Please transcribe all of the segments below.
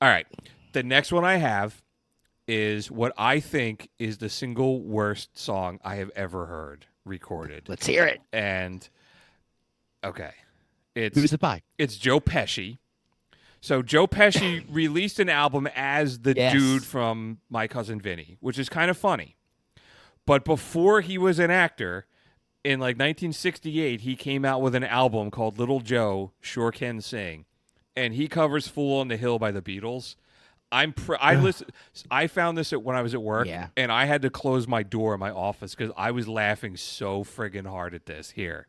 All right. The next one I have is what I think is the single worst song I have ever heard recorded. Let's hear it. And okay, it's Who's it by? it's Joe Pesci. So Joe Pesci released an album as the dude Yes. from My Cousin Vinny, which is kind of funny. But before he was an actor, in like 1968, he came out with an album called Little Joe Sure Can Sing, and he covers "Fool on the Hill" by the Beatles. I listen. I found this when I was at work, Yeah. and I had to close my door in my office because I was laughing so friggin' hard at this. Here,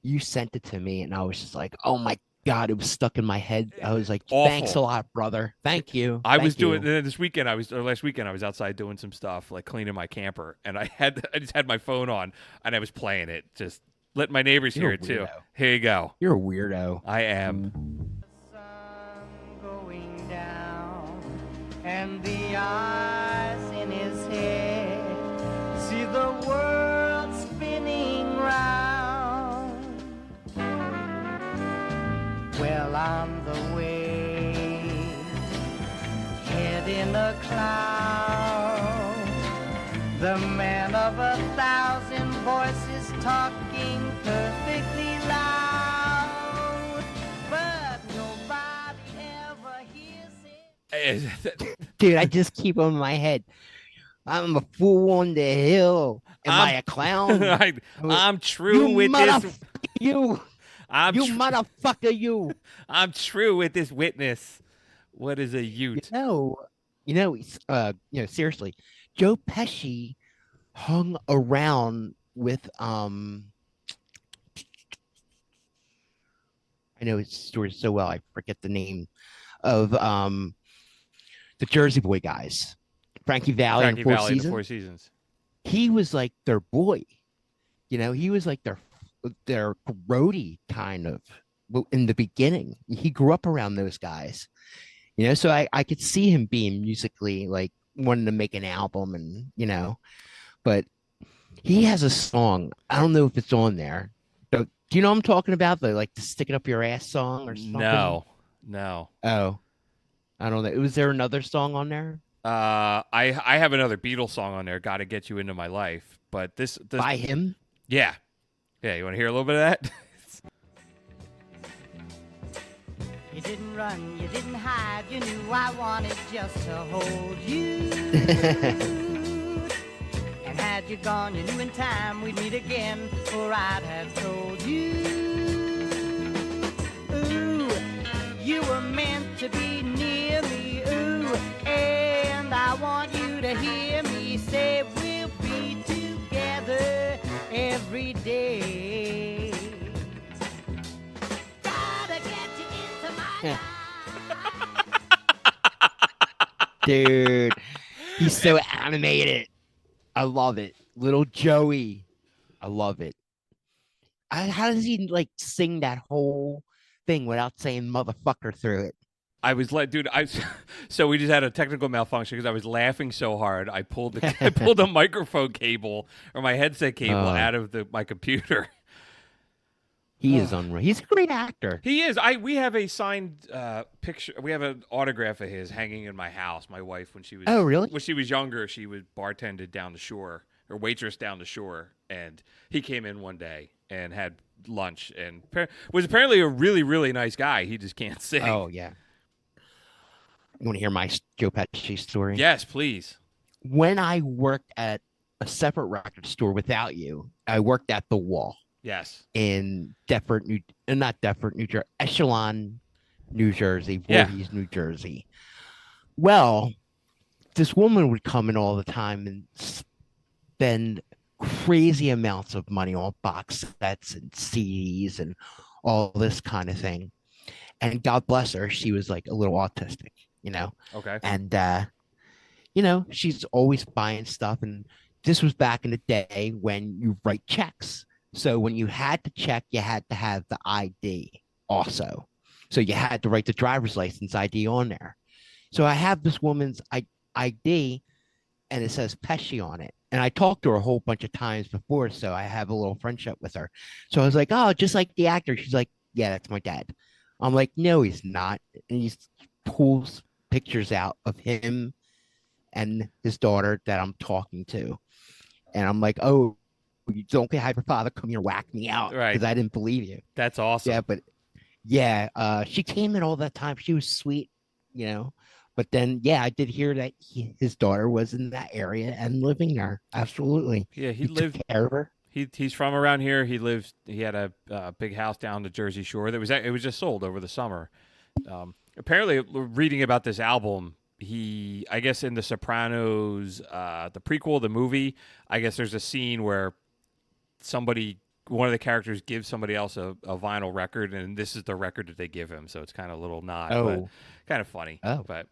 You sent it to me, and I was just like, oh my God, it was stuck in my head. I was like, thanks a awful. lot, brother. Thank you. I was Thank doing you. this weekend. Or last weekend. I was outside doing some stuff, like cleaning my camper, and I just had my phone on, and I was playing it, just let my neighbors You're hear a it too. weirdo. Here you go. You're a weirdo. I am. Sun going down and the eyes in his head see the world spinning round. Well, on the way, head in a cloud, the man of 1,000 voices talking perfectly loud, but nobody ever hears it. Dude, I just keep on my head. I'm a fool on the hill. Am I I'm a clown? I'm You true with this. motherfucker, you. I'm You tr- motherfucker, you. I'm true with this witness. What is a You Ute? know, seriously, Joe Pesci hung around with I know his story so well, I forget the name of the Jersey Boy guys, Frankie Valley and Frankie Four Valley, the Seasons. Four Seasons. He was like their boy. He was like their roadie kind of in the beginning. He grew up around those guys. So I could see him being musically like wanting to make an album but he has a song. I don't know if it's on there. Do you know what I'm talking about? The stick it up your ass song or something? No, no. Oh, I don't know. Was there another song on there I have another Beatles song on there. Got to get you into my life. But this by him? yeah, yeah. You want to hear a little bit of that? You didn't run, you didn't hide, you knew I wanted just to hold you. And had you gone, you knew in time we'd meet again, for I'd have told you. Ooh, you were meant to be near me, ooh, and I want you to hear me say we'll be together every day. Gotta get you into my life. Dude, he's so animated. I love it. Little Joey. I love it. How does he like sing that whole thing without saying motherfucker through it? I was like, dude, so we just had a technical malfunction because I was laughing so hard. I pulled the microphone cable or my headset cable Oh, out of my computer. he is unreal. He's a great actor. He is. We have a signed picture. We have an autograph of his hanging in my house. My wife, Oh, really? when she was younger, she was bartended down the shore or waitress down the shore, and he came in one day and had lunch and was apparently a really really nice guy. He just can't sing. Oh, yeah. You want to hear my Joe Pesci story? Yes, please. When I worked at a separate record store without you, I worked at the Wall Yes. in not Deptford, New Jersey, Echelon, New Jersey, Yeah. Voorhees, New Jersey. Well, this woman would come in all the time and spend crazy amounts of money on box sets and CDs and all this kind of thing. And God bless her, she was like a little autistic, Okay. and she's always buying stuff. And this was back in the day when you write checks. So when you had to check, you had to have the ID also. So you had to write the driver's license ID on there. So I have this woman's ID and it says Pesci on it. And I talked to her a whole bunch of times before, so I have a little friendship with her. So I was like, oh, just like the actor. She's like, yeah, that's my dad. I'm like, no, he's not. And he's pulls pictures out of him and his daughter that I'm talking to. And I'm like, oh, you don't get hyper father, come here, whack me out Right. because I didn't believe you. That's awesome. Yeah, but yeah, she came in all that time. She was sweet, you know. But then, yeah, I did hear that his daughter was in that area and living there. Absolutely. Yeah, he Took lived. care of her. He's from around here. He lives. He had a big house down the Jersey Shore. That was it was just sold over the summer. Apparently, reading about this album, I guess in The Sopranos, the prequel, the movie, I guess there's a scene where one of the characters gives somebody else a vinyl record, and this is the record that they give him. So it's kind of a little nod, but Oh, kind of funny. oh, But